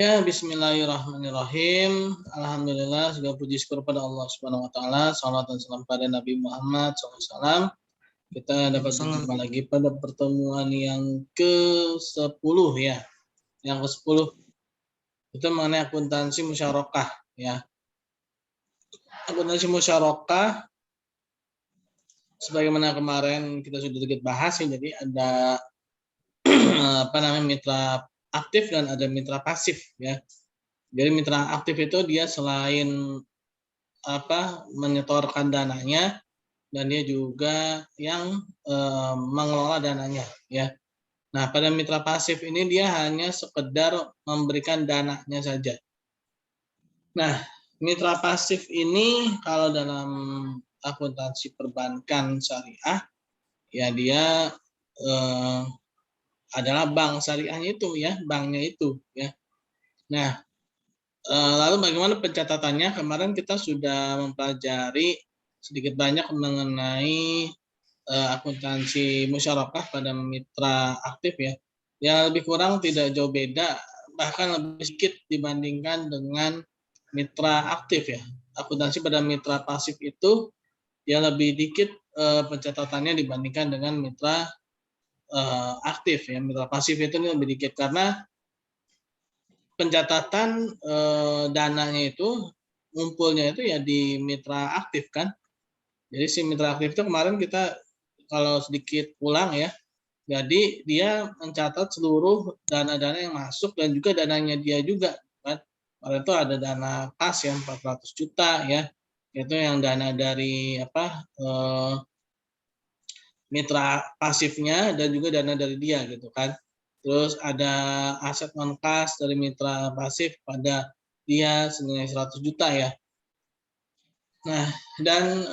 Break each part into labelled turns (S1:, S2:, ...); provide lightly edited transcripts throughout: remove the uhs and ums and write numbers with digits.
S1: Ya, bismillahirrahmanirrahim. Alhamdulillah, segala puji syukur pada Allah Subhanahu wa taala. Salawat dan salam pada Nabi Muhammad SAW. Kita dapat berjumpa lagi pada pertemuan yang ke-10 ya. Yang ke-10 itu mengenai akuntansi musyarakah ya. Akuntansi musyarakah sebagaimana kemarin kita sudah sedikit bahas ya, jadi ada mitra aktif dan ada mitra pasif ya. Jadi mitra aktif itu dia selain menyetorkan dananya dan dia juga yang mengelola dananya ya. Nah, pada mitra pasif ini dia hanya sekedar memberikan dananya saja. Nah, mitra pasif ini kalau dalam akuntansi perbankan syariah ya dia adalah bank syariahnya itu ya, banknya itu ya. Nah, lalu bagaimana pencatatannya? Kemarin kita sudah mempelajari sedikit banyak mengenai akuntansi musyarakah pada mitra aktif ya. Ya lebih kurang tidak jauh beda, bahkan lebih sedikit dibandingkan dengan mitra aktif ya. Akuntansi pada mitra pasif itu ya lebih dikit pencatatannya dibandingkan dengan mitra aktif ya. Mitra pasif itu lebih dikit karena pencatatan dananya itu ngumpulnya itu ya di mitra aktif kan. Jadi si mitra aktif itu kemarin kita kalau sedikit pulang ya, jadi dia mencatat seluruh dana-dana yang masuk dan juga dananya dia juga kan. Kemarin itu ada dana kas yang 400 juta ya, itu yang dana dari mitra pasifnya dan juga dana dari dia gitu kan. Terus ada aset non kas dari mitra pasif pada dia senilai 100 juta ya. Nah, dan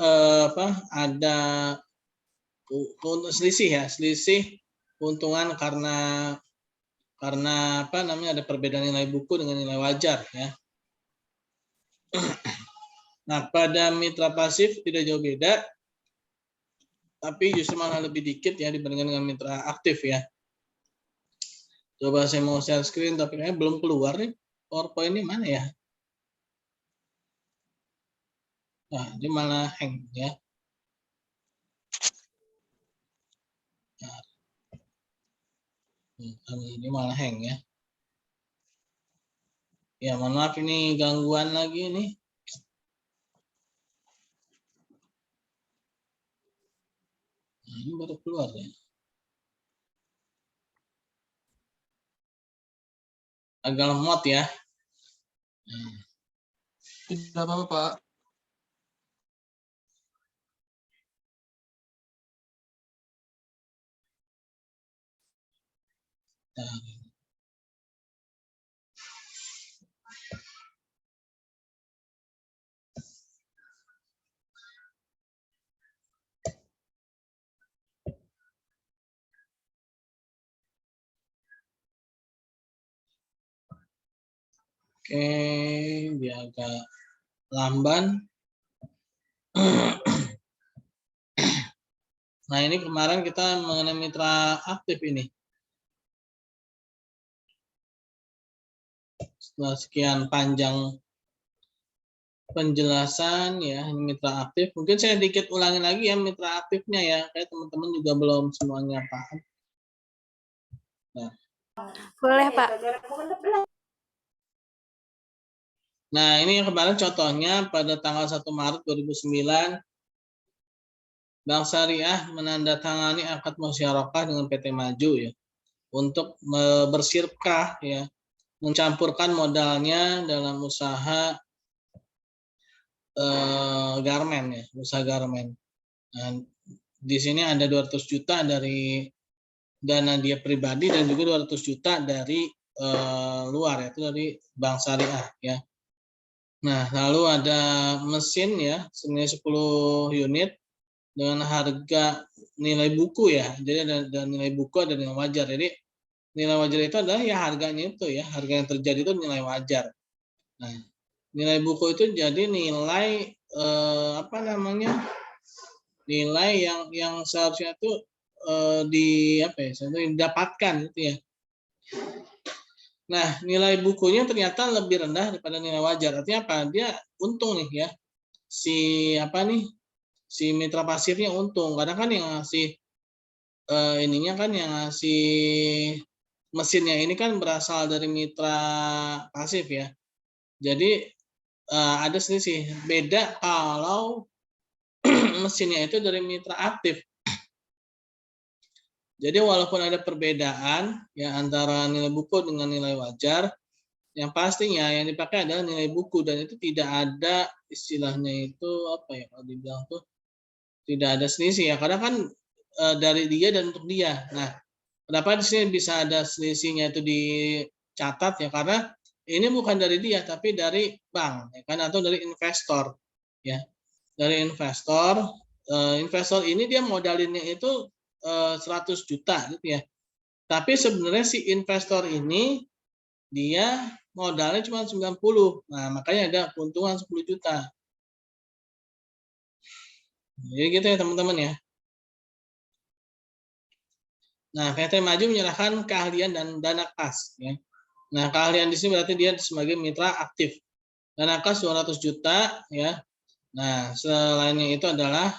S1: ada selisih ya, selisih keuntungan karena ada perbedaan nilai buku dengan nilai wajar ya. Nah, pada mitra pasif tidak jauh beda, tapi justru malah lebih dikit ya dibandingkan dengan mitra aktif ya. Coba saya mau share screen tapi kayaknya belum keluar nih. PowerPoint ini mana ya? Nah, ini malah hang ya. Nah, ini malah hang ya. Ya, mohon maaf ini gangguan lagi nih. Nah, ini baru keluar ya. Agak lemot ya.
S2: Tidak apa-apa, Pak.
S1: Nah. Oke, dia agak lamban. Nah, ini kemarin kita mengenai mitra aktif ini. Setelah sekian panjang penjelasan ya, ini mitra aktif. Mungkin saya sedikit ulangi lagi ya mitra aktifnya ya, kayak teman-teman juga belum semuanya paham. Nah.
S3: Boleh, Pak.
S1: Nah, ini yang kemarin contohnya pada tanggal 1 Maret 2009, Bank Syariah menandatangani akad musyarakah dengan PT Maju ya, untuk bersirkah ya, mencampurkan modalnya dalam usaha garmen ya, usaha garmen. Nah, di sini ada 200 juta dari dana dia pribadi dan juga 200 juta dari luar, yaitu dari Bank Syariah ya. Nah, lalu ada mesin ya, senilai 10 unit dengan harga nilai buku ya. Jadi ada nilai buku, ada nilai wajar. Jadi nilai wajar itu adalah ya harganya itu ya, harga yang terjadi itu nilai wajar. Nah, nilai buku itu jadi nilai nilai yang seharusnya itu didapatkan gitu ya. Nah, nilai bukunya ternyata lebih rendah daripada nilai wajar. Artinya apa? Dia untung nih ya. Si apa nih? Si mitra pasifnya untung. Karena kan yang ngasih ininya kan yang ngasih mesinnya ini kan berasal dari mitra pasif ya. Jadi ada selisih. Beda kalau mesinnya itu dari mitra aktif. Jadi walaupun ada perbedaan ya antara nilai buku dengan nilai wajar, yang pastinya yang dipakai adalah nilai buku dan itu tidak ada istilahnya itu apa ya kalau dibilang tuh tidak ada selisih ya karena kan dari dia dan untuk dia. Nah, kenapa di sini bisa ada selisihnya itu dicatat ya karena ini bukan dari dia tapi dari bank ya kan atau dari investor ya. Dari investor investor ini dia modalinnya itu 100 juta gitu ya. Tapi sebenarnya si investor ini dia modalnya cuma 90. Nah, makanya ada keuntungan 10 juta. Jadi gitu ya teman-teman ya. Nah, PT Maju menyerahkan keahlian dan dana kas ya. Nah, keahlian di sini berarti dia sebagai mitra aktif. Dana kas 200 juta ya. Nah, selainnya itu adalah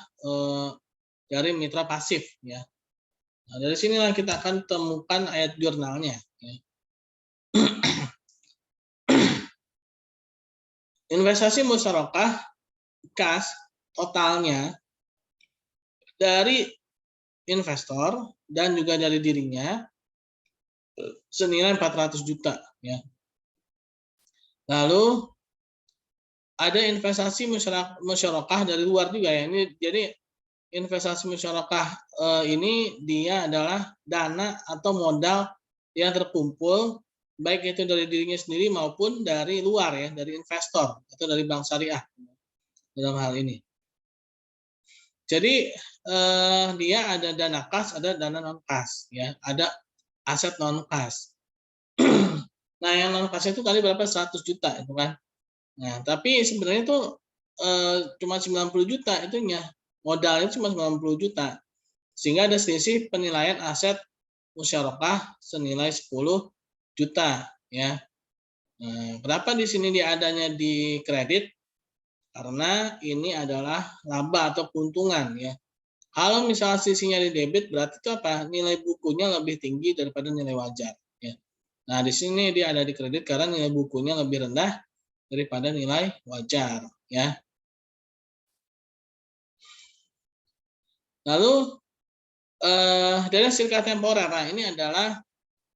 S1: dari mitra pasif ya. Nah, dari sinilah kita akan temukan ayat jurnalnya ya. Investasi musyarakah kas totalnya dari investor dan juga dari dirinya senilai 400 juta ya. Lalu ada investasi musyarakah dari luar juga ya. Ini jadi investasi musyarakah ini dia adalah dana atau modal yang terkumpul baik itu dari dirinya sendiri maupun dari luar ya, dari investor atau dari bank syariah dalam hal ini. Jadi dia ada dana kas, ada dana non kas ya, ada aset non kas. Nah, yang non kas itu kali berapa? 100 juta itu kan. Nah, tapi sebenarnya itu cuma 90 juta itunya. Modalnya cuma 90 juta. Sehingga ada selisih penilaian aset musyarakah senilai 10 juta ya. Nah, kenapa di sini dia adanya di kredit? Karena ini adalah laba atau keuntungan ya. Kalau misalnya sisinya di debit berarti itu apa? Nilai bukunya lebih tinggi daripada nilai wajar ya. Nah, di sini dia ada di kredit karena nilai bukunya lebih rendah daripada nilai wajar ya. Lalu dana silika temporer. Nah, ini adalah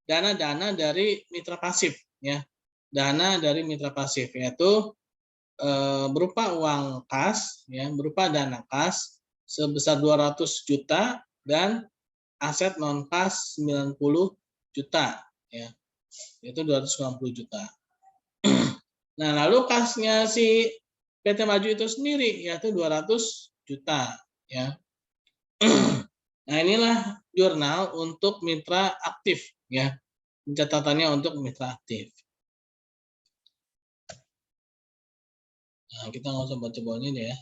S1: dana-dana dari mitra pasif ya. Dana dari mitra pasif yaitu berupa uang kas ya, berupa dana kas sebesar 200 juta dan aset non kas 90 juta ya. Itu 290 juta. Nah, lalu kasnya si PT Maju itu sendiri yaitu 200 juta ya. Nah, inilah jurnal untuk mitra aktif ya. Catatannya untuk mitra aktif. Nah, kita nggak usah baca bawahnya deh ya.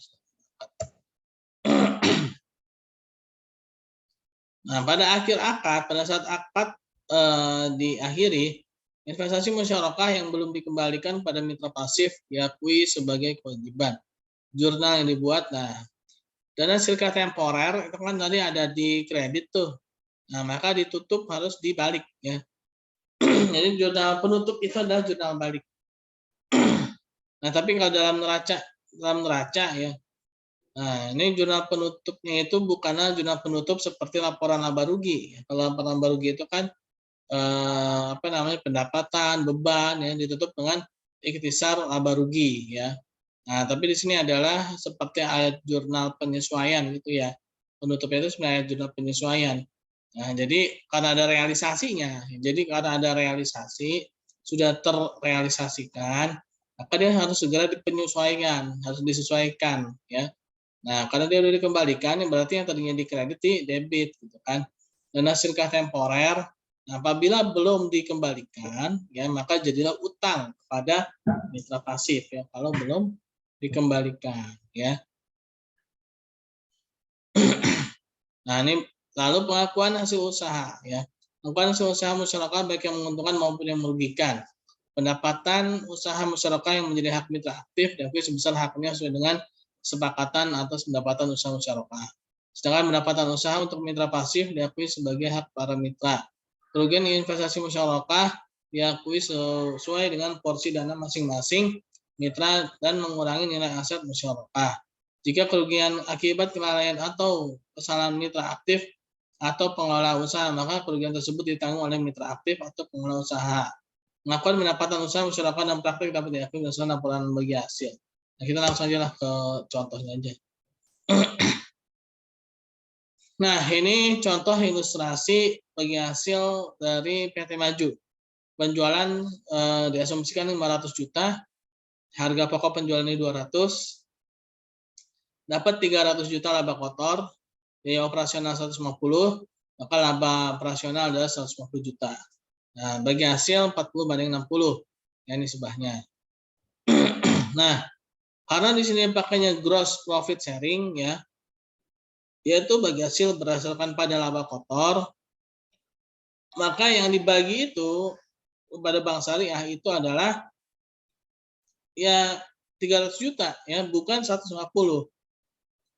S1: Nah, pada akhir akad, pada saat akad diakhiri, investasi musyarakah yang belum dikembalikan pada mitra pasif diakui sebagai kewajiban. Jurnal yang dibuat, nah, dana silika temporer itu kan tadi ada di kredit tuh. Nah, maka ditutup harus dibalik ya. Jadi jurnal penutup itu adalah jurnal balik. Nah, tapi kalau dalam neraca ya. Nah, ini jurnal penutupnya itu bukanlah jurnal penutup seperti laporan laba rugi. Kalau laporan laba rugi itu kan apa namanya pendapatan, beban ya ditutup dengan ikhtisar laba rugi ya. Nah, tapi di sini adalah seperti ayat jurnal penyesuaian gitu ya. Penutupnya itu sebenarnya jurnal penyesuaian. Nah, jadi karena ada realisasinya, jadi karena ada realisasi sudah terrealisasikan, maka dia harus segera dipenyesuaikan, harus disesuaikan ya. Nah, karena dia sudah dikembalikan, berarti yang tadinya dikredit di debit gitu kan. Dana silika temporer, nah, apabila belum dikembalikan ya maka jadilah utang kepada mitra pasif ya kalau belum dikembalikan ya. Nah, ini lalu pengakuan hasil usaha ya. Melakukan usaha musyarakah baik yang menguntungkan maupun yang merugikan. Pendapatan usaha musyarakah yang menjadi hak mitra aktif diakui sebesar haknya sesuai dengan kesepakatan atas pendapatan usaha musyarakah. Sedangkan pendapatan usaha untuk mitra pasif diakui sebagai hak para mitra. Kerugian investasi musyarakah diakui sesuai dengan porsi dana masing-masing mitra dan mengurangi nilai aset musyarakah. Jika kerugian akibat kelalaian atau kesalahan mitra aktif atau pengelola usaha, maka kerugian tersebut ditanggung oleh mitra aktif atau pengelola usaha. Melakukan pendapatan usaha musyarakah dan praktik dapat diakui berdasarkan laporan bagi hasil. Nah, kita langsung aja lah ke contohnya aja. Nah, ini contoh ilustrasi bagi hasil dari PT Maju. Penjualan diasumsikan 500 juta, harga pokok penjualan ini 200, dapat 300 juta laba kotor, biaya operasional 150, maka laba operasional adalah 150 juta. Nah, bagi hasil 40/60, ya ini sebahnya. Nah, karena di sini pakainya gross profit sharing ya, yaitu bagi hasil berdasarkan pada laba kotor, maka yang dibagi itu kepada bank syariah itu adalah ya 300 juta ya, bukan 150.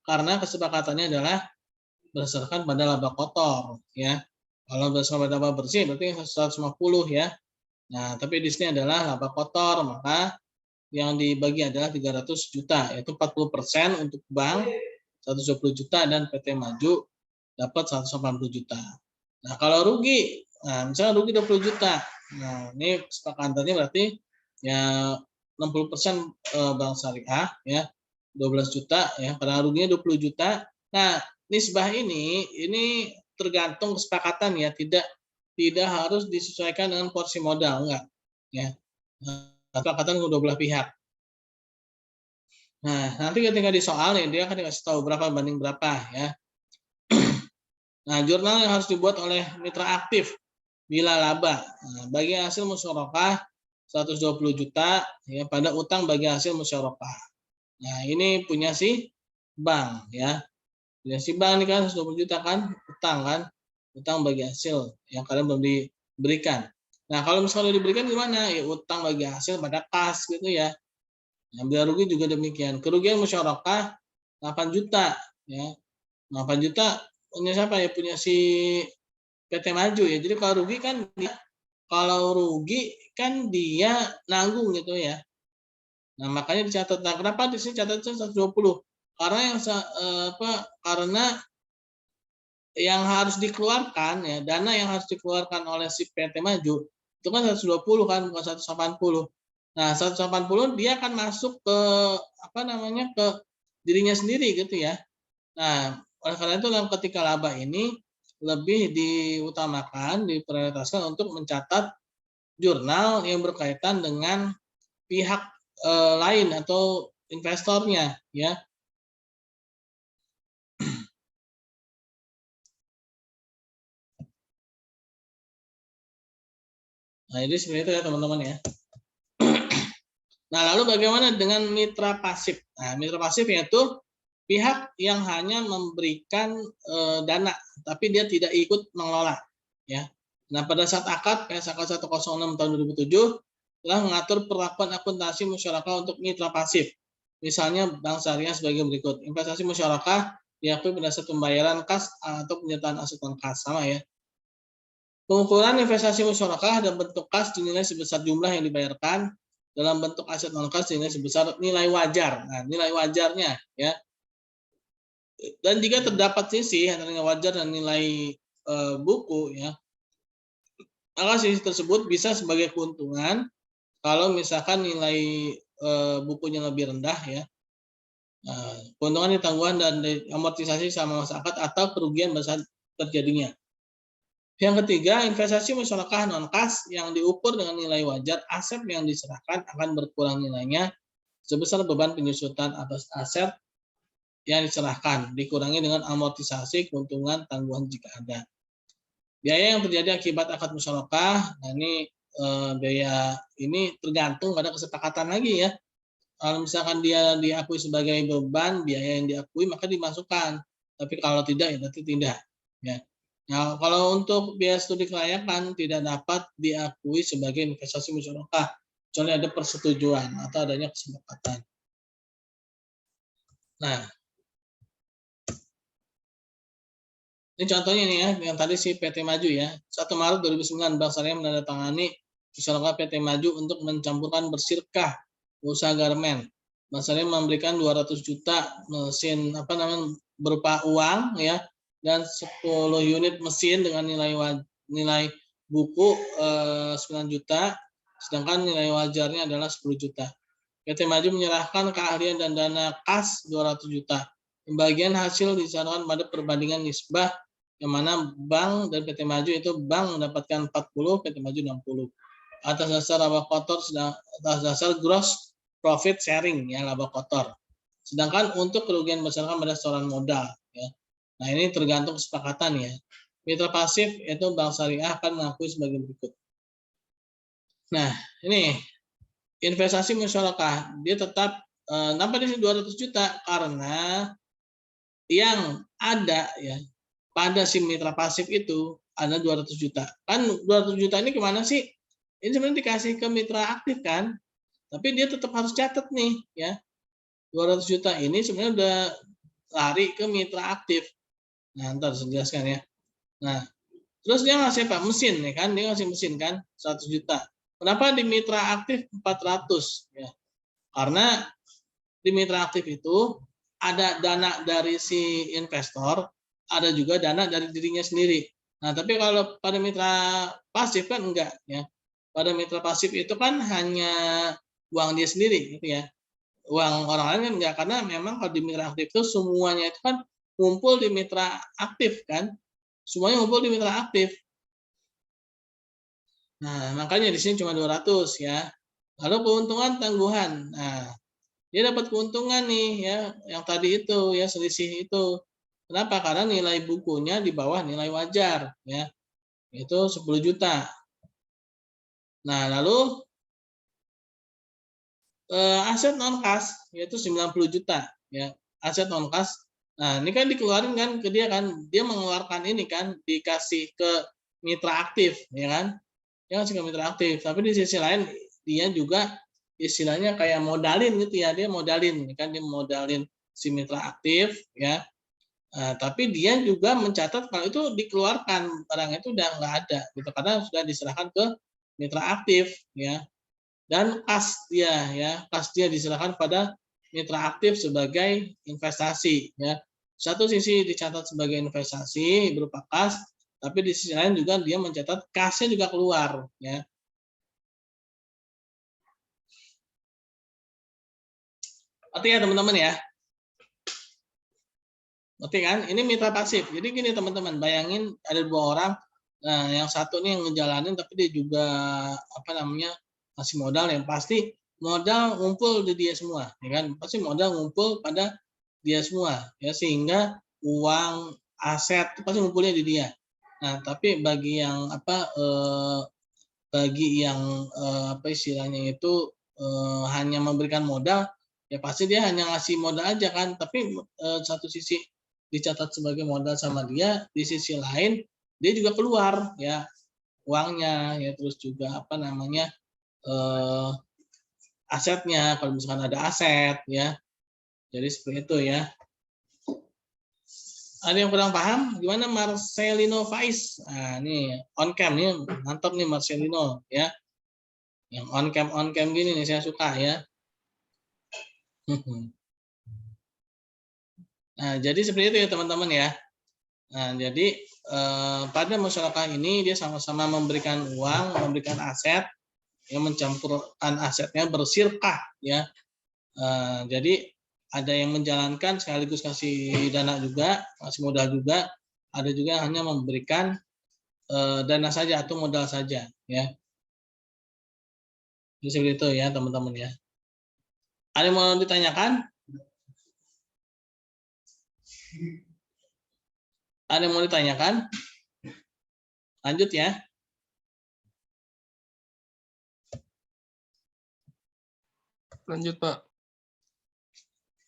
S1: Karena kesepakatannya adalah berdasarkan pada laba kotor ya. Kalau berdasarkan pada laba bersih berarti 150 ya. Nah, tapi di sini adalah laba kotor, maka yang dibagi adalah 300 juta, yaitu 40% untuk bank 120 juta dan PT Maju dapat 180 juta. Nah, kalau rugi, nah misalnya rugi 20 juta. Nah, ini kesepakatannya berarti ya 60% bank syariah ya, 12 juta ya, karena ruginya 20 juta. Nah, nisbah ini tergantung kesepakatan ya, tidak harus disesuaikan dengan porsi modal, enggak ya. Kesepakatan kedua belah pihak. Nah, nanti ketika di soal nih, dia akan dikasih tahu berapa banding berapa ya. Nah, jurnal yang harus dibuat oleh mitra aktif bila laba. Nah, bagi hasil musyarakah 120 juta ya pada utang bagi hasil musyarakah. Nah, ini punya si bank ya. Punya si bank ini kan 120 juta kan, utang kan. Utang bagi hasil yang kalian belum diberikan. Nah, kalau misalnya diberikan gimana? Ya utang bagi hasil pada kas gitu ya. Nah, bila rugi juga demikian. Kerugian musyarakah 8 juta ya. 8 juta punya siapa ya? Punya si PT Maju ya. Jadi kalau rugi kan dia nanggung gitu ya. Nah, makanya dicatat. Nah, kenapa di sini catatnya 120? Karena karena yang harus dikeluarkan ya, dana yang harus dikeluarkan oleh si PT Maju itu kan 120 kan, bukan 180. Nah, 180 dia akan masuk ke ke dirinya sendiri gitu ya. Nah, oleh karena itu ketika laba ini lebih diutamakan, diprioritaskan untuk mencatat jurnal yang berkaitan dengan pihak lain atau investornya ya. Nah, ini seperti itu ya teman-teman ya. Nah, lalu bagaimana dengan mitra pasif? Nah, mitra pasif yaitu pihak yang hanya memberikan dana, tapi dia tidak ikut mengelola. Ya. Nah, pada saat akad PSAK 106 tahun 2007 telah mengatur perlakuan akuntansi musyarakah untuk mitra pasif. Misalnya bank syariah sebagai berikut. Investasi musyarakah diakui berdasarkan pembayaran kas atau penyertaan aset non kas, sama ya. Pengukuran investasi musyarakah dan bentuk kas dinilai sebesar jumlah yang dibayarkan, dalam bentuk aset non kas dinilai sebesar nilai wajar. Nah, nilai wajarnya ya. Dan jika terdapat selisih antara nilai wajar dan nilai buku ya, maka selisih tersebut bisa sebagai keuntungan kalau misalkan nilai bukunya lebih rendah ya. Nah, keuntungan ditangguhan dan amortisasi sama masa akad atau kerugian besar terjadinya. Yang ketiga, investasi musyarakah non kas yang diukur dengan nilai wajar aset yang diserahkan akan berkurang nilainya sebesar beban penyusutan atas aset yang diserahkan, dikurangi dengan amortisasi keuntungan tangguhan jika ada. Biaya yang terjadi akibat akad musyarakah, nah ini biaya ini tergantung pada kesepakatan lagi ya. Kalau misalkan dia diakui sebagai beban, biaya yang diakui maka dimasukkan. Tapi kalau tidak ya berarti tidak. Ya. Nah, kalau untuk biaya studi kelayakan tidak dapat diakui sebagai investasi musyarakah, kecuali ada persetujuan atau adanya kesepakatan. Nah, ini contohnya nih ya, yang tadi si PT Maju ya. 1 Maret 2009 Bank Syariah menandatangani musyarakah PT Maju untuk mencampurkan bersirkah usaha garmen. Bank Syariah memberikan 200 juta mesin berupa uang ya dan 10 unit mesin dengan nilai buku 9 juta, sedangkan nilai wajarnya adalah 10 juta. PT Maju menyerahkan keahlian dan dana kas 200 juta. Pembagian hasil disarankan pada perbandingan nisbah, yang mana bank dan PT Maju itu bank mendapatkan 40, PT Maju 60. Atas dasar laba kotor, atas dasar gross profit sharing ya, laba kotor. Sedangkan untuk kerugian masyarakat pada setoran modal ya. Nah, ini tergantung kesepakatan ya. Mitra pasif itu Bank Syariah akan mengakui sebagai berikut. Nah, ini investasi musyarakah, dia tetap nampak di sini 200 juta karena yang ada ya pada si mitra pasif itu ada 200 juta. Kan 200 juta ini kemana sih? Ini sebenarnya dikasih ke mitra aktif kan, tapi dia tetap harus catat nih ya. 200 juta ini sebenarnya udah lari ke mitra aktif. Nah, ntar saya jelaskan ya. Nah, terus dia ngasih apa? Mesin ya kan, dia ngasih mesin kan 100 juta. Kenapa di mitra aktif 400 ya? Karena di mitra aktif itu ada dana dari si investor, ada juga dana dari dirinya sendiri. Nah, tapi kalau pada mitra pasif kan enggak ya. Pada mitra pasif itu kan hanya uang dia sendiri gitu ya. Uang orang lain kan enggak, karena memang kalau di mitra aktif itu semuanya itu kan ngumpul di mitra aktif kan. Semuanya ngumpul di mitra aktif. Nah, makanya di sini cuma 200 ya. Lalu keuntungan tangguhan. Nah, dia dapat keuntungan nih ya, yang tadi itu ya, selisih itu. Kenapa? Karena nilai bukunya di bawah nilai wajar ya. Itu 10 juta. Nah, lalu aset non kas yaitu 90 juta ya. Aset non kas. Nah, ini kan dikeluarin kan ke dia kan. Dia mengeluarkan ini kan dikasih ke mitra aktif ya kan. Dia ngasih ke mitra aktif, tapi di sisi lain dia juga istilahnya kayak modalin gitu ya, dia modalin kan, dia modalin si mitra aktif ya. Tapi dia juga mencatat kalau itu dikeluarkan, barang itu udah nggak ada gitu karena sudah diserahkan ke mitra aktif ya. Dan kas dia ya, kas dia diserahkan pada mitra aktif sebagai investasi ya. Satu sisi dicatat sebagai investasi berupa kas, tapi di sisi lain juga dia mencatat kasnya juga keluar ya. Ngerti ya teman-teman ya? Ngerti kan? Ini mitra pasif. Jadi gini teman-teman, bayangin ada 2 orang. Nah, yang satu nih yang ngejalanin tapi dia juga ngasih modal, yang pasti modal ngumpul di dia semua, ya kan? Pasti modal ngumpul pada dia semua ya, sehingga uang aset itu pasti ngumpulnya di dia. Nah, tapi bagi yang istilahnya itu hanya memberikan modal, ya pasti dia hanya ngasih modal aja kan, tapi satu sisi dicatat sebagai modal sama dia, di sisi lain dia juga keluar ya uangnya ya, terus juga asetnya kalau misalkan ada aset ya. Jadi seperti itu ya. Ada yang kurang paham? Gimana Marcelino Faiz? Nah, ini on cam nih, mantap nih Marcelino ya. Yang on cam gini nih saya suka ya. Nah, jadi seperti itu ya teman-teman ya. Nah, jadi pada masyarakat ini dia sama-sama memberikan uang, memberikan aset, yang mencampurkan asetnya bersirkah ya. Jadi ada yang menjalankan sekaligus kasih dana juga, kasih modal juga, ada juga yang hanya memberikan dana saja atau modal saja ya. Jadi seperti itu ya teman-teman ya. Ada yang mau ditanyakan? Ada yang mau ditanyakan? Lanjut ya.
S2: Lanjut, Pak.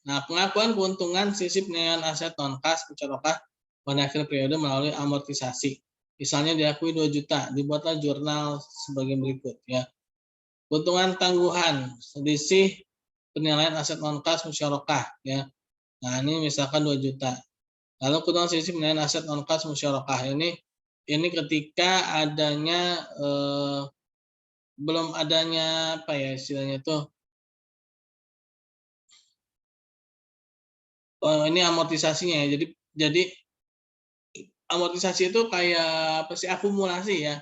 S1: Nah, pengakuan keuntungan sisi penilaian aset non kas musyarakah pada akhir periode melalui amortisasi. Misalnya diakui 2 juta, dibuatlah jurnal sebagai berikut ya. Keuntungan tangguhan, selisih penilaian aset non-kas musyarakah ya. Nah, ini misalkan 2 juta. Lalu keuntungan selisih penilaian aset non-kas musyarakah ini ketika adanya belum adanya apa ya istilahnya itu ini amortisasinya ya. Jadi amortisasi itu kayak apa sih, akumulasi ya.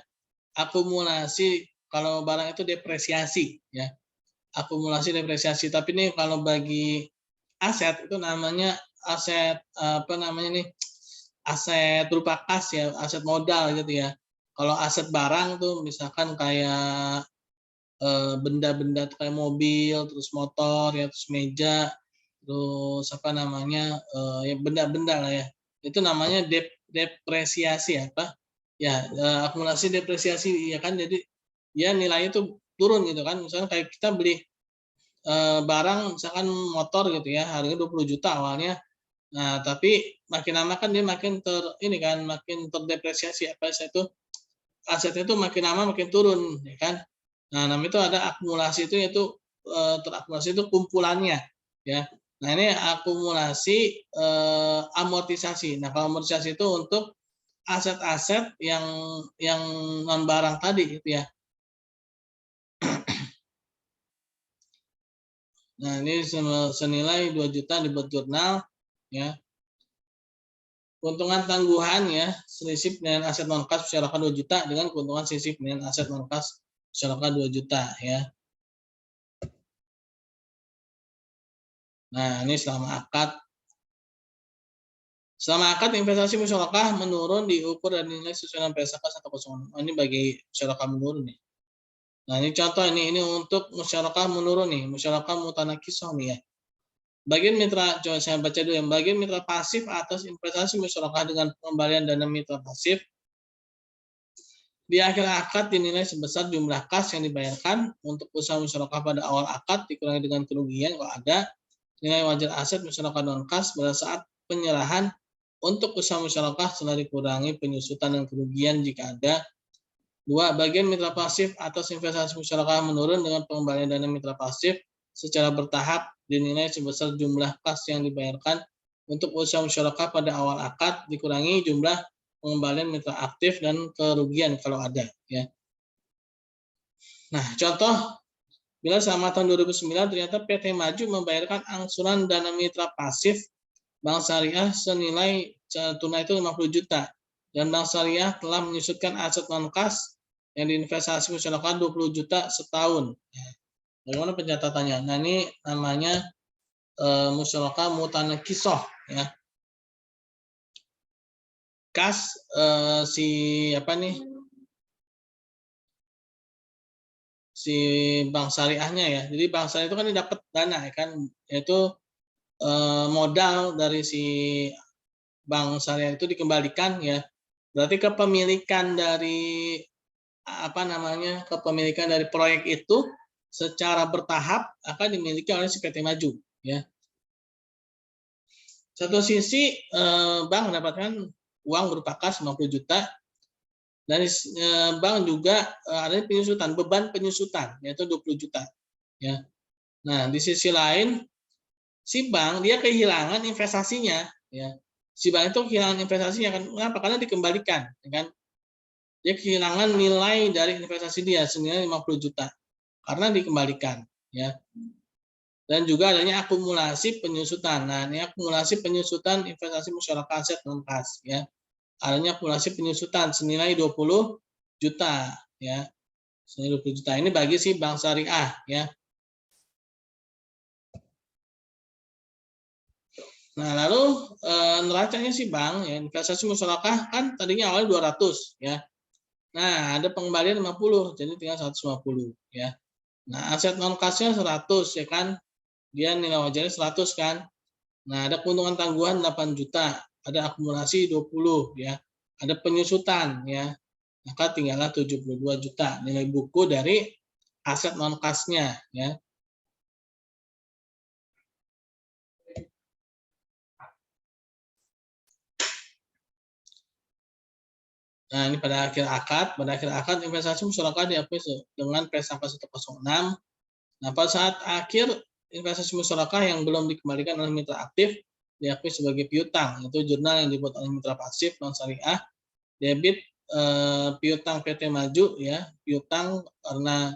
S1: Akumulasi kalau barang itu depresiasi ya. Akumulasi depresiasi. Tapi ini kalau bagi aset itu namanya aset apa namanya nih? Aset berupa kas ya, aset modal gitu ya. Kalau aset barang tuh misalkan kayak benda-benda kayak mobil, terus motor ya, terus meja, terus apa namanya ya benda-benda lah ya. Itu namanya depresiasi apa? Ya, akumulasi depresiasi ya kan, jadi ya nilainya itu turun gitu kan. Misalnya kayak kita beli barang misalkan motor gitu ya, harganya 20 juta awalnya. Nah, tapi makin lama kan dia makin makin terdepresiasi apa itu asetnya itu makin lama makin turun ya kan. Nah, namanya itu ada akumulasi itu yaitu terakumulasi itu kumpulannya ya. Nah, ini akumulasi amortisasi. Nah, kalau amortisasi itu untuk aset-aset yang non barang tadi gitu ya. Nah, ini senilai 2 juta dibuat jurnal ya. Keuntungan tangguhan ya, selisih penilaian aset non kas musyarakah 2 juta dengan keuntungan selisih penilaian aset non kas musyarakah 2 juta ya. Nah, ini selama akad. Selama akad investasi musyarakah menurun diukur dan nilai sesuai dengan PSK 106. Ini bagi musyarakah menurun nih. Nah, ini contoh ini untuk musyarakah menurun nih, musyarakah mutanakisah nih ya. Bagian mitra, coba saya baca dulu yang bagian mitra pasif atas investasi musyarakah dengan pengembalian dana mitra pasif di akhir akad dinilai sebesar jumlah kas yang dibayarkan untuk usaha musyarakah pada awal akad dikurangi dengan kerugian kalau ada, nilai wajar aset musyarakah non kas pada saat penyerahan untuk usaha musyarakah setelah dikurangi penyusutan dan kerugian jika ada. 2. Bagian mitra pasif atas investasi musyarakah menurun dengan pengembalian dana mitra pasif secara bertahap dinilai sebesar jumlah kas yang dibayarkan untuk usaha musyarakah pada awal akad dikurangi jumlah pengembalian mitra aktif dan kerugian kalau ada ya. Nah, contoh bila selama tahun 2009 ternyata PT Maju membayarkan angsuran dana mitra pasif Bank Syariah senilai tunai itu 50 juta dan Bank Syariah telah menyusutkan aset non kas yang diinvestasi musyarakah 20 juta setahun. Bagaimana pencatatannya? Nah, ini namanya musyarakah mutanakisoh ya. Kas si apa nih? Si bank syariahnya ya. Jadi bank syariah itu kan dapat dana ya kan, yaitu modal dari si bank syariah itu dikembalikan ya. Berarti kepemilikan dari kepemilikan dari proyek itu secara bertahap akan dimiliki oleh si PT Maju ya. Satu sisi bank mendapatkan uang berupa kas 50 juta. Dari bank juga ada penyusutan, beban penyusutan yaitu 20 juta ya. Nah, di sisi lain si bank dia kehilangan investasinya ya. Si bank itu kehilangan investasinya kan. Kenapa? Karena dikembalikan ya kan. Dia kehilangan nilai dari investasi dia senilai 50 juta karena dikembalikan ya. Dan juga adanya akumulasi penyusutan. Nah, ini akumulasi penyusutan investasi musyarakah aset non kas ya. Adanya akumulasi penyusutan senilai 20 juta ya. Senilai 20 juta ini bagi si bank syariah ya. Nah, lalu neracanya si bank ya, investasi musyarakah kan tadinya awalnya 200 ya. Nah, ada pengembalian 50 jadi tinggal 150 ya. Nah, aset non kasnya 100 ya kan. Dia nilai wajarnya 100 kan. Nah, ada keuntungan tangguhan 8 juta, ada akumulasi 20 ya. Ada penyusutan ya. Maka tinggallah 72 juta nilai buku dari aset non kasnya ya. Nah, ini pada akhir akad investasi musyarakah diakui dengan persangka 106. Nah, pada saat akhir investasi musyarakah yang belum dikembalikan oleh mitra aktif diakui sebagai piutang, itu jurnal yang dibuat oleh mitra pasif non syariah, debit piutang PT Maju ya, piutang karena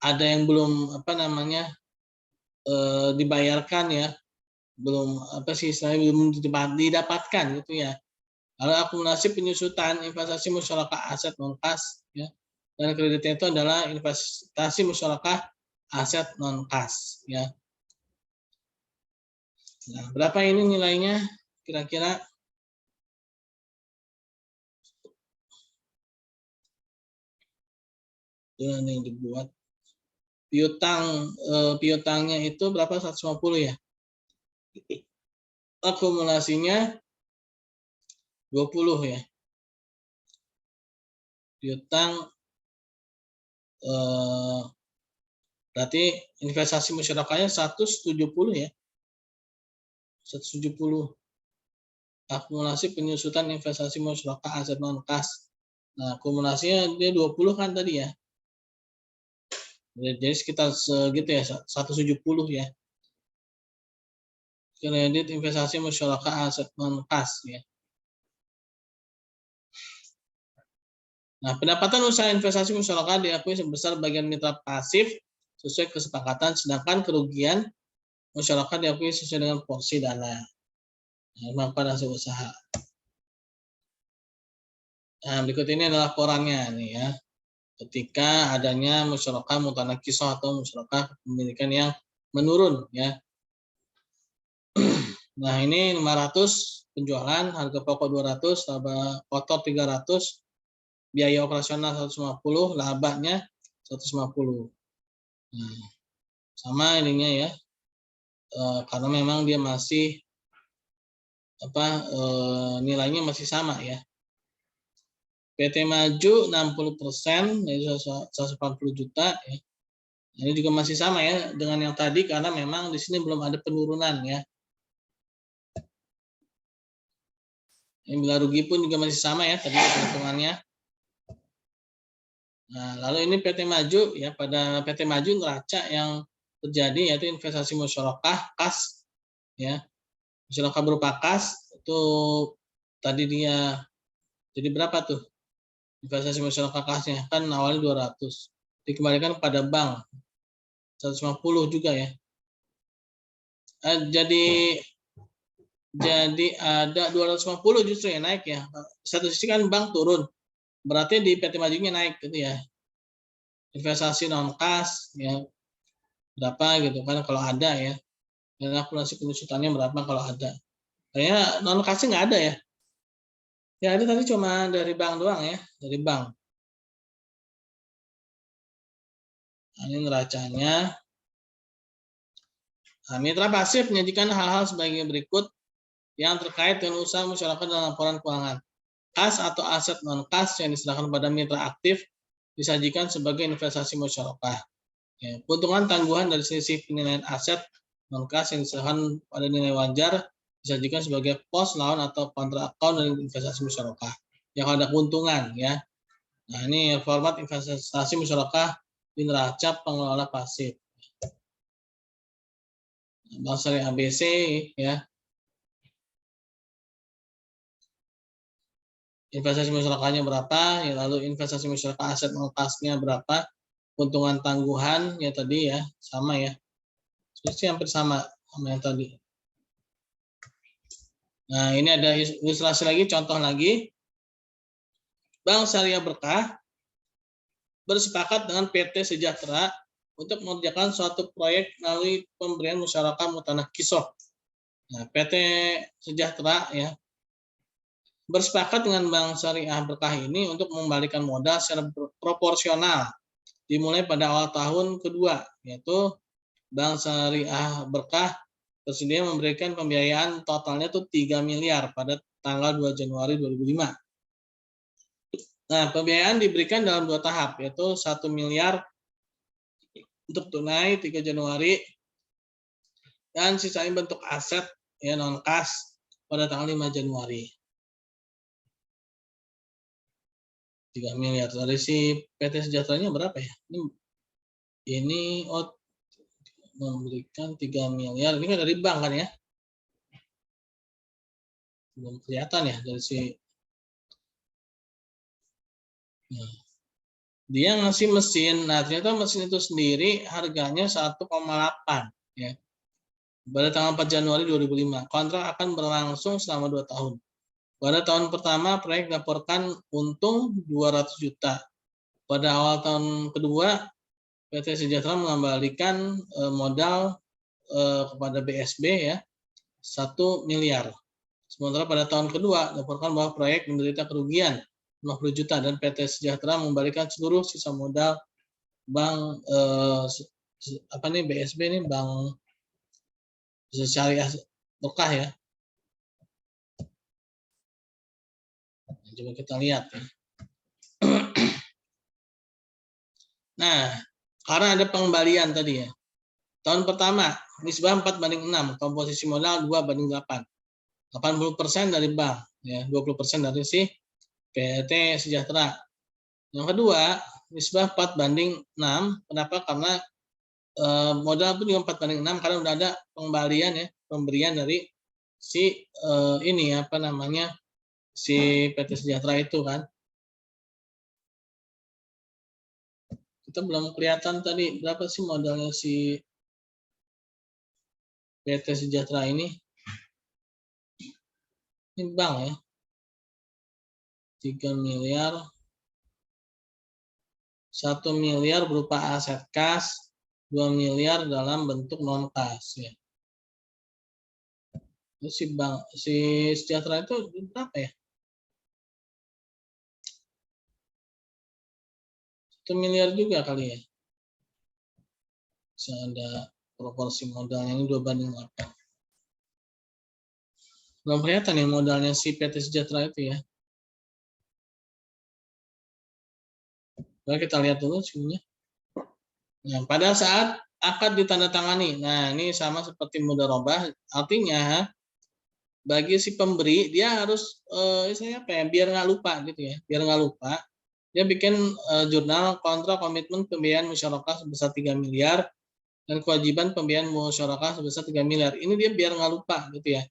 S1: ada yang belum dibayarkan ya, belum belum didapatkan gitu ya. Lalu akumulasi penyusutan investasi musyarakah aset non kas ya, dan kreditnya itu adalah investasi musyarakah aset non kas ya. Nah, berapa ini nilainya kira-kira? Dengan yang dibuat piutangnya itu berapa? 150 ya. Akumulasinya 20 ya. Piutang berarti investasi musyarakahnya 170 ya. 170. Akumulasi penyusutan investasi musyarakah aset non kas. Nah, akumulasinya dia 20 kan tadi ya. Jadi sekitar segitu ya, 170 ya. Kredit investasi musyarakah aset non kas ya. Nah, pendapatan usaha investasi musyarakah diakui sebesar bagian mitra pasif sesuai kesepakatan, sedangkan kerugian musyarakah diakui sesuai dengan porsi dana. Nah, manfaat hasil usaha. Nah, berikut ini adalah laporannya nih ya. Ketika adanya musyarakah mutanakisah atau musyarakah kepemilikan yang menurun ya. Nah, ini 500 penjualan, harga pokok 200, laba kotor 300, biaya operasional 150, labanya 150. Nah, sama ininya ya. Karena memang dia masih nilainya masih sama ya. PT Maju 60%, yaitu 180 juta ya. Ini juga masih sama ya dengan yang tadi karena memang di sini belum ada penurunan ya. Yang bila rugi pun juga masih sama ya tadi hitungannya. Nah, lalu ini PT Maju ya, pada PT Maju neraca yang terjadi yaitu investasi musyarakah kas ya. Musyarakah berupa kas itu tadi dia jadi berapa tuh? Investasi musyarakah kasnya kan awalnya 200. Dikembalikan kepada bank 150 juga ya. Jadi ada 250 justru yang naik ya. Satu sisi kan bank turun. Berarti di PT Majunya naik gitu ya. Investasi non kas ya berapa gitu kan kalau ada ya. Dan akumulasi penyusutannya berapa kalau ada. Kayaknya non kasnya nggak ada ya. Ya ini tadi cuma dari bank doang ya, dari bank. Nah, ini neracanya. Nah, mitra pasif menyajikan hal-hal sebagai berikut yang terkait dengan usaha masyarakat dalam laporan keuangan. Kas atau aset non kas yang diserahkan pada mitra aktif disajikan sebagai investasi musyarakah. Ya, keuntungan tangguhan dari sisi penilaian aset non kas yang diserahkan pada nilai wajar disajikan sebagai pos lawan atau kontra account dari investasi musyarakah. Yang ada keuntungan ya. Nah, ini format investasi musyarakah di neraca pengelola pasif. Bank Syariah ABC ya. Investasi musyarakahnya berapa, ya lalu investasi musyarakah aset non kasnya berapa, keuntungan tangguhan ya tadi ya sama ya, seperti hampir sama yang tadi. Nah ini ada ilustrasi lagi, contoh lagi. Bank Syariah Berkah bersepakat dengan PT Sejahtera untuk mengerjakan suatu proyek melalui pemberian musyarakah mutanakisah. Nah PT Sejahtera ya bersepakat dengan Bank Syariah Berkah ini untuk mengembalikan modal secara proporsional dimulai pada awal tahun kedua, yaitu Bank Syariah Berkah bersedia memberikan pembiayaan totalnya itu 3 miliar pada tanggal 2 Januari 2005. Nah, pembiayaan diberikan dalam 2 tahap, yaitu 1 miliar untuk tunai 3 Januari dan sisanya bentuk aset ya non kas pada tanggal 5 Januari. 3 miliar. Dari si PT Sejahteranya berapa ya? Ini memberikan 3 miliar. Ini kan dari bank kan ya? Belum kelihatan ya dari si. Nah, dia ngasih mesin. Nah, ternyata mesin itu sendiri harganya 1,8 ya. Pada tanggal 4 Januari 2005. Kontrak akan berlangsung selama 2 tahun. Pada tahun pertama, proyek dilaporkan untung 200 juta. Pada awal tahun kedua, PT Sejahtera mengembalikan modal kepada BSB ya 1 miliar. Sementara pada tahun kedua, dilaporkan bahwa proyek menderita kerugian 50 juta dan PT Sejahtera mengembalikan seluruh sisa modal bank BSB ini Bank Syariah Berkah ya. Coba kita lihat ya. Nah, karena ada pengembalian tadi ya. Tahun pertama, nisbah 4/6, komposisi modal 2/8. 80% dari bank, ya, 20% dari si PT Sejahtera. Yang kedua, nisbah 4/6. Kenapa? Karena modal pun juga 4/6 karena udah ada pengembalian ya, pemberian dari si si PT Sejahtera itu kan. Kita belum kelihatan tadi berapa sih modalnya si PT Sejahtera ini. Ini bank ya. 3 miliar. 1 miliar berupa aset kas, 2 miliar dalam bentuk non kas ya. Terus si Sejahtera itu berapa ya? 1 miliar juga kali ya. Bisa ada proporsi modalnya ini 2/8. Belum kelihatan ya modalnya si PT Sejahtera itu ya. Nah, kita lihat dulu sebenarnya. Nah, pada saat akad ditandatangani, nah ini sama seperti mudharabah, artinya bagi si pemberi dia harus biar nggak lupa gitu ya, biar nggak lupa dia bikin jurnal kontrak komitmen pembiayaan musyarakah sebesar 3 miliar dan kewajiban pembiayaan musyarakah sebesar 3 miliar. Ini dia biar nggak lupa gitu ya.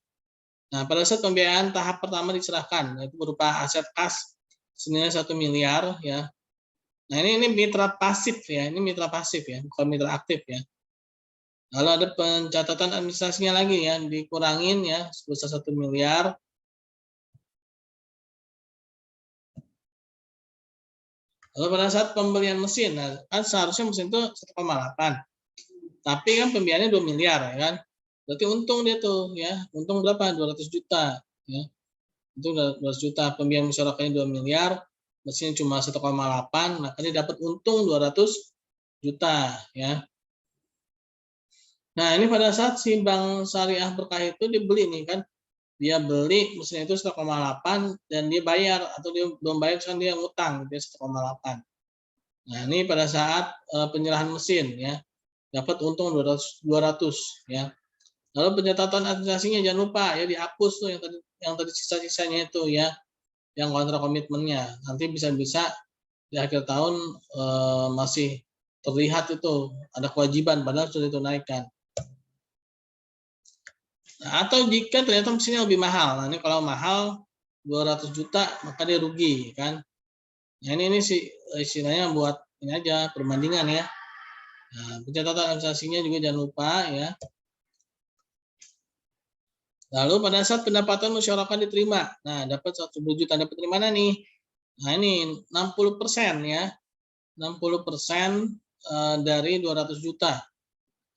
S1: Nah, pada saat pembiayaan tahap pertama diserahkan, yaitu berupa aset kas senilai 1 miliar ya. Nah, ini mitra pasif ya, ini mitra pasif ya, bukan mitra aktif ya. Lalu ada pencatatan administrasinya lagi ya, dikurangin ya sebesar 1 miliar. Lalu pada saat pembelian mesin, nah kan seharusnya mesin itu 1,8. Tapi kan pembiayaannya 2 miliar ya kan. Berarti untung dia tuh ya. Untung berapa? 200 juta ya. Itu 200 juta, pembiayaan musyarakahnya 2 miliar, mesin cuma 1,8, maka dia dapat untung 200 juta ya. Nah, ini pada saat si Bank Syariah Berkah itu dibeli nih kan. Dia beli mesin itu 1,8 dan dia bayar atau dia belum bayar kan dia ngutang dia 1,8. Nah, ini pada saat penyerahan mesin ya. Dapat untung 200 ya. Lalu pencatatan administrasinya jangan lupa ya dihapus tuh yang tadi sisa-sisanya itu ya. Yang kontrak komitmennya. Nanti bisa-bisa di akhir tahun masih terlihat itu ada kewajiban padahal sudah ditunaikan. Nah, atau jika ternyata mesinnya lebih mahal. Nah, ini kalau mahal 200 juta maka dia rugi kan. Nah, ini sih istilahnya buat ini aja perbandingan ya. Nah, pencatatan administrasinya juga jangan lupa ya. Lalu pada saat pendapatan musyarakah diterima, nah dapat 1 juta, dapat dari mana nih? Nah ini 60% ya, 60% dari 200 juta.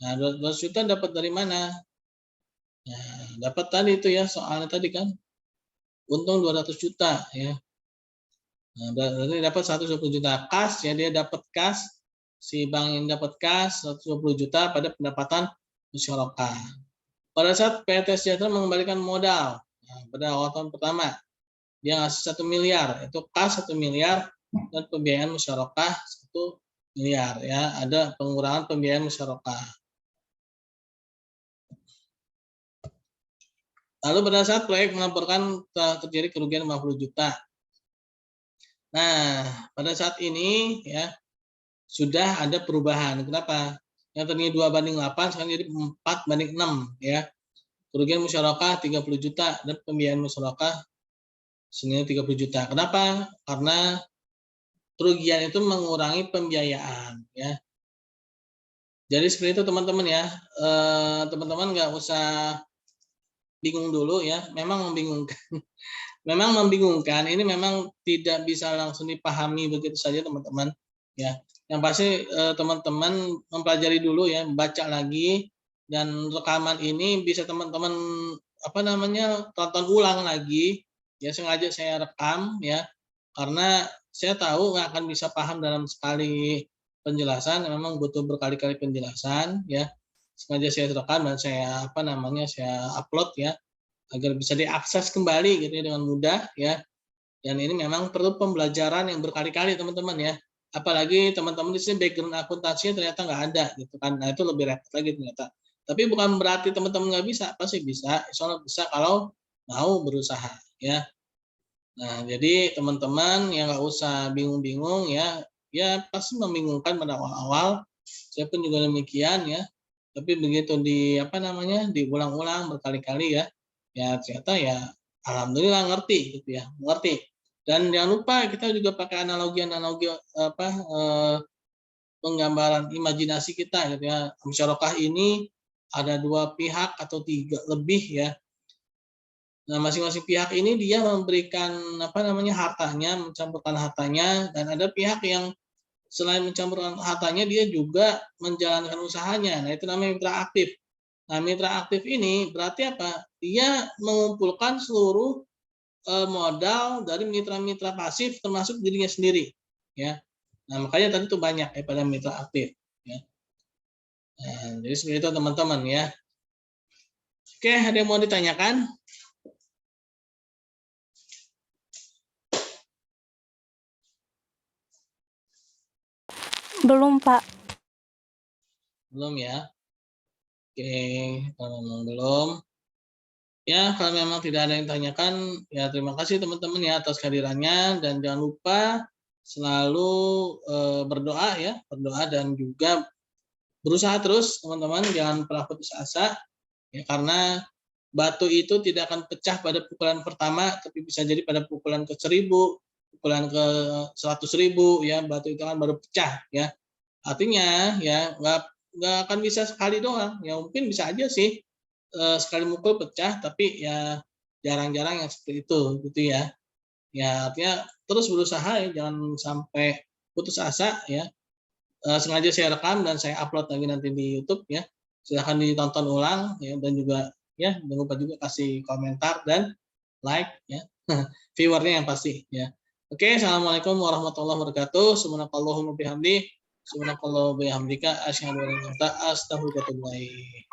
S1: Nah 200 juta dapat dari mana? Nah dapat tadi itu ya soalnya tadi kan, untung 200 juta ya. Nah berarti dapat 120 juta kas ya, dia dapat kas, si bank yang dapat kas 120 juta pada pendapatan musyarakah. Pada saat PT Sejahtera mengembalikan modal, nah, pada awal tahun pertama, dia ngasih 1 miliar, itu kas 1 miliar, dan pembiayaan musyarakah 1 miliar. Ya, ada pengurangan pembiayaan musyarakah. Lalu pada saat proyek melaporkan terjadi kerugian 50 juta. Nah, pada saat ini ya sudah ada perubahan. Kenapa? Yang tadinya 2:8 sekarang jadi 4:6 ya. Kerugian musyarakah 30 juta dan pembiayaan musyarakah senilai 30 juta. Kenapa? Karena kerugian itu mengurangi pembiayaan ya. Jadi seperti itu teman-teman ya. Teman-teman nggak usah bingung dulu ya. Memang membingungkan. Memang membingungkan. Ini memang tidak bisa langsung dipahami begitu saja teman-teman ya. Yang pasti teman-teman mempelajari dulu ya, baca lagi, dan rekaman ini bisa teman-teman tonton ulang lagi ya. Sengaja saya rekam ya karena saya tahu nggak akan bisa paham dalam sekali penjelasan, memang butuh berkali-kali penjelasan ya. Sengaja saya rekam dan saya saya upload ya agar bisa diakses kembali gitu ya dengan mudah ya. Dan ini memang perlu pembelajaran yang berkali-kali teman-teman ya. Apalagi teman-teman di sini background akuntansinya ternyata nggak ada gitu kan. Nah itu lebih repot lagi ternyata. Tapi bukan berarti teman-teman nggak bisa, pasti bisa. Insya Allah bisa kalau mau berusaha ya. Nah jadi teman-teman yang nggak usah bingung-bingung ya. Ya pasti membingungkan pada awal-awal. Saya pun juga demikian ya. Tapi begitu diulang-ulang berkali-kali ya. Ya ternyata ya alhamdulillah ngerti gitu ya, ngerti. Dan jangan lupa kita juga pakai analogi-analogi penggambaran imajinasi kita gitu ya. Musyarakah ini ada 2 pihak atau 3 lebih ya. Nah, masing-masing pihak ini dia memberikan hartanya, mencampurkan hartanya, dan ada pihak yang selain mencampurkan hartanya dia juga menjalankan usahanya. Nah, itu namanya mitra aktif. Nah, mitra aktif ini berarti apa? Dia mengumpulkan seluruh modal dari mitra-mitra pasif termasuk dirinya sendiri ya. Nah, makanya tadi itu banyak ya pada mitra aktif ya. Nah, jadi seperti itu teman-teman ya. Oke, ada yang mau ditanyakan?
S3: Belum, Pak.
S1: Belum ya. Oke, kalau memang belum ya, kalau memang tidak ada yang ditanyakan ya, terima kasih teman-teman ya atas kehadirannya, dan jangan lupa selalu berdoa ya, berdoa dan juga berusaha terus teman-teman, jangan pernah putus asa ya, karena batu itu tidak akan pecah pada pukulan pertama, tapi bisa jadi pada pukulan ke-1000, pukulan ke-100.000 ya, batu itu akan baru pecah ya. Artinya ya nggak akan bisa sekali doang ya, mungkin bisa aja sih sekali mukul pecah, tapi ya jarang-jarang yang seperti itu gitu ya. Ya artinya terus berusaha ya, jangan sampai putus asa ya. Sengaja saya rekam dan saya upload lagi nanti di YouTube ya. Silahkan ditonton ulang ya, dan juga ya jangan lupa juga kasih komentar dan like ya. Viewernya yang pasti ya. Oke, assalamualaikum warahmatullahi wabarakatuh. Subhanakallahumma bihamdik, subhanakallahumma bihamdika, asyhadu an la ilaha illa anta, astaghfiruka wa atubu ilaik.